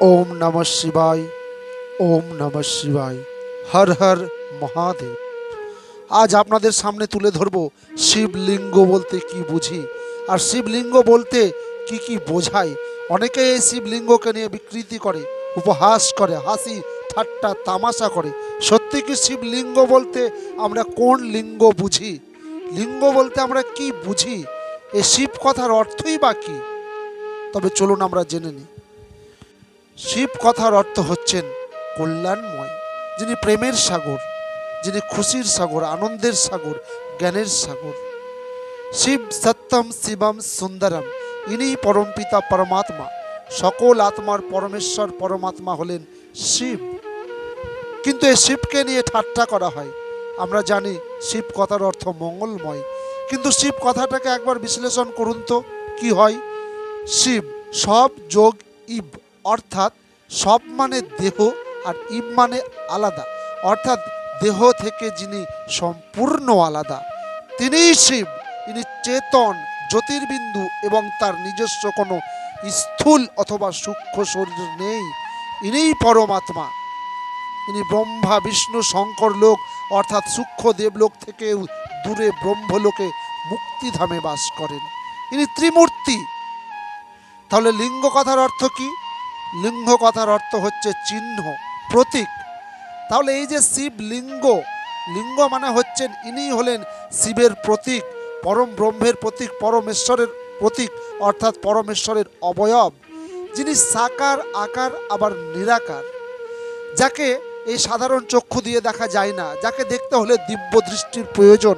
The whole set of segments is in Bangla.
ओम नमः शिवाय। ओम नमः शिवाय। हर हर महादेव। आज আপনাদের সামনে তুলে ধরব শিবলিঙ্গ বলতে কি বুঝি আর শিবলিঙ্গ বলতে কি কি বোঝায়। অনেকে এই শিবলিঙ্গকে নিয়ে বিকৃতি করে, উপহাস করে, হাসি ঠাট্টা তামাশা করে। সত্যি কি শিবলিঙ্গ বলতে আমরা কোন লিঙ্গ বুঝি? লিঙ্গ বলতে আমরা কি বুঝি? এই শিব কথার অর্থই বা কি? তবে চলুন আমরা জেনে নিই। শিব কথার অর্থ হচ্ছেন কল্যাণময়, যিনি প্রেমের সাগর, যিনি খুশির সাগর, আনন্দের সাগর, জ্ঞানের সাগর। শিব সত্যম শিবম সুন্দরম, ইনি পরমপিতা পরমাত্মা। সকল আত্মার পরমেশ্বর পরমাত্মা হলেন শিব। কিন্তু এই শিবকে নিয়ে ঠাট্টা করা হয়। আমরা জানি শিব কথার অর্থ মঙ্গলময়, কিন্তু শিব কথাটাকে একবার বিশ্লেষণ করুন তো কি হয়। শিব সব যোগ ইব, অর্থাৎ সব মানে দেহ আর ইব মানে আলাদা, অর্থাৎ দেহ থেকে যিনি সম্পূর্ণ আলাদা তিনিই শিব। ইনি চেতন, জ্যোতির্বিন্দু এবং তার নিজস্ব কোনো স্থূল অথবা সূক্ষ্ম শরীর নেই। ইনিই পরমাত্মা। ইনি ব্রহ্মা বিষ্ণু শঙ্কর লোক অর্থাৎ সূক্ষ্ম দেবলোক থেকে দূরে ব্রহ্মলোকে মুক্তিধামে বাস করেন। ইনি ত্রিমূর্তি। তাহলে লিঙ্গ কথার অর্থ কি? লিঙ্গ কথার অর্থ হচ্ছে চিহ্ন, প্রতীক। তাহলে এই যে শিবলিঙ্গ, লিঙ্গ মানে হচ্ছেন ইনি হলেন শিবের প্রতীক, পরম ব্রহ্মের প্রতীক, পরমেশ্বরের প্রতীক, অর্থাৎ পরমেশ্বরের অবয়ব, যিনি সাকার আকার আবার নিরাকার, যাকে এই সাধারণ চক্ষু দিয়ে দেখা যায় না, যাকে দেখতে হলে দিব্য দৃষ্টির প্রয়োজন।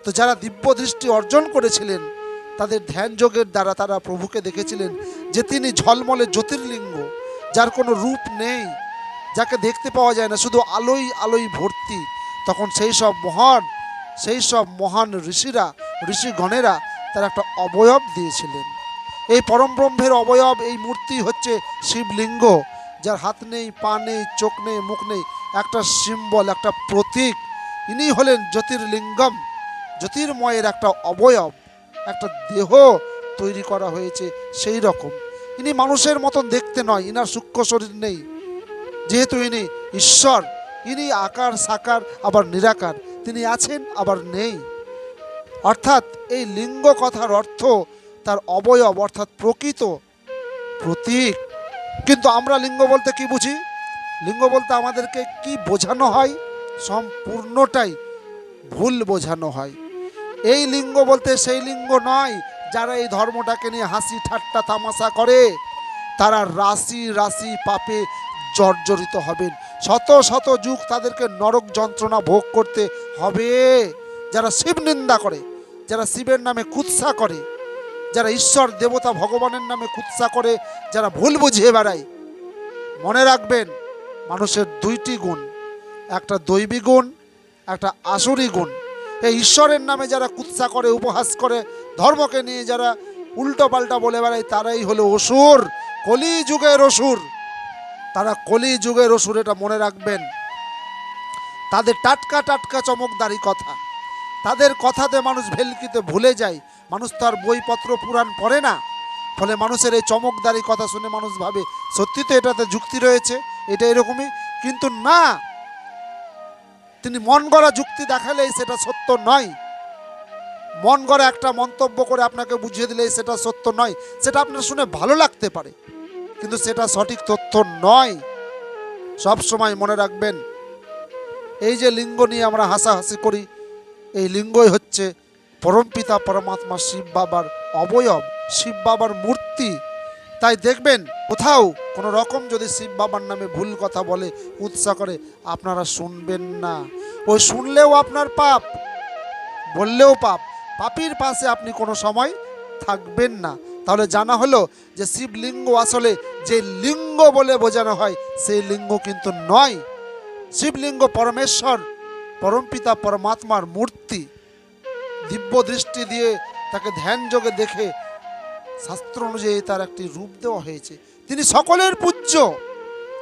তো যারা দিব্য দৃষ্টি অর্জন করেছিলেন তাদের ধ্যান যোগের দ্বারা তারা প্রভুকে দেখেছিলেন যে তিনি ঝলমলে জ্যোতির্লিঙ্গ, যার কোনো রূপ নেই, যাকে দেখতে পাওয়া যায় না, শুধু আলোই আলোই ভর্তি। তখন সেই সব মহান ঋষিরা, ঋষিগণেরা তার একটা অবয়ব দিয়েছিলেন। এই পরম ব্রহ্মের অবয়ব, এই মূর্তি হচ্ছে শিবলিঙ্গ, যার হাত নেই, পা নেই, চোখ নেই, মুখ নেই, একটা সিম্বল, একটা প্রতীক। ইনি হলেন জ্যোতির্লিঙ্গম, জ্যোতির্ময়ের একটা অবয়ব, একটা দেহ তৈরি করা হয়েছে সেই রকম। ইনি মানুষের মতন দেখতে নয়, ইনার সূক্ষ্ম শরীর নেই, যেহেতু ইনি ঈশ্বর। ইনি আকার সাকার আবার নিরাকার, তিনি আছেন আবার নেই। অর্থাৎ এই লিঙ্গ কথার অর্থ তার অবয়ব, অর্থাৎ প্রকৃত প্রতীক। কিন্তু আমরা লিঙ্গ বলতে কি বুঝি? লিঙ্গ বলতে আমাদেরকে কি বোঝানো হয়? সম্পূর্ণটাই ভুল বোঝানো হয়। এই লিঙ্গ বলতে সেই লিঙ্গ নয়। যারা এই ধর্মটাকে নিয়ে হাসি ঠাট্টা তামাশা করে তারা রাশি রাশি পাপে জর্জরিত হবেন। শত শত যুগ তাদেরকে নরক যন্ত্রণা ভোগ করতে হবে। যারা শিব নিন্দা করে, যারা শিবের নামে কুৎসা করে, যারা ঈশ্বর দেবতা ভগবানের নামে কুৎসা করে, যারা ভুল বুঝিয়ে বেড়ায়, মনে রাখবেন মানুষের দুইটি গুণ, একটা দৈবী গুণ, একটা আসুরি গুণ। এই ঈশ্বরের নামে যারা কুৎসা করে, উপহাস করে, ধর্মকে নিয়ে যারা উল্টো পাল্টা বলে বেড়ায়, তারাই হলো অসুর, কলি যুগের অসুর। তারা কলি যুগের অসুর, এটা মনে রাখবেন। তাদের টাটকা টাটকা চমকদারি কথা, তাদের কথাতে মানুষ ভেলকিতে ভুলে যায়। মানুষ তো আর বইপত্র পুরাণ পড়ে না, ফলে মানুষের এই চমকদারি কথা শুনে মানুষ ভাবে সত্যি তো এটাতে যুক্তি রয়েছে, এটা এরকমই। কিন্তু না, তিনি মন গড়া যুক্তি দেখালেই সেটা সত্য নয়। মন গড়া একটা মন্তব্য করে আপনাকে বুঝিয়ে দিলেই সেটা সত্য নয়। সেটা আপনার শুনে ভালো লাগতে পারে, কিন্তু সেটা সঠিক তথ্য নয়। সব সময় মনে রাখবেন, এই যে লিঙ্গ নিয়ে আমরা হাসাহাসি করি, এই লিঙ্গই হচ্ছে পরমপিতা পরমাত্মা শিব বাবার অবয়ব, শিব বাবার মূর্তি। তাই দেখবেন কোথাও কোনো রকম যদি শিব বাবার নামে ভুল কথা বলে, উৎসাহ করে, আপনারা শুনবেন না। ওই শুনলেও আপনার পাপ, বললেও পাপ, পাপীর পাশে আপনি কোনো সময় থাকবেন না। তাহলে জানা হলো যে শিবলিঙ্গ আসলে যে লিঙ্গ বলে বোঝানো হয় সেই লিঙ্গ কিন্তু নয়। শিবলিঙ্গ পরমেশ্বর পরমপিতা পরমাত্মার মূর্তি। দিব্য দৃষ্টি দিয়ে তাকে ধ্যান যোগে দেখে শাস্ত্র অনুযায়ী তার একটি রূপ দেওয়া হয়েছে। তিনি সকলের পূজ্য,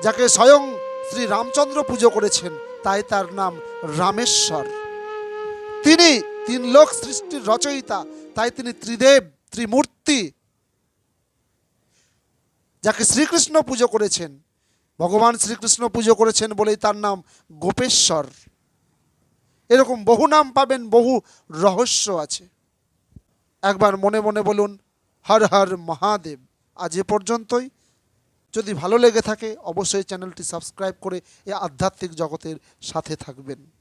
যাকে স্বয়ং শ্রী রামচন্দ্র পুজো করেছেন, তাই তার নাম রামেশ্বর। তিনি তিন লোক সৃষ্টির রচয়িতা, তাই তিনি ত্রিদেব, ত্রিমূর্তি। যাকে শ্রীকৃষ্ণ পুজো করেছেন, ভগবান শ্রীকৃষ্ণ পুজো করেছেন বলেই তার নাম গোপেশ্বর। এরকম বহু নাম পাবেন, বহু রহস্য আছে। একবার মনে মনে বলুন হর হর মহাদেব। আজ এ পর্যন্তই। যদি ভালো লেগে থাকে অবশ্যই চ্যানেলটি সাবস্ক্রাইব করে এই আধ্যাত্মিক জগতের সাথে থাকবেন।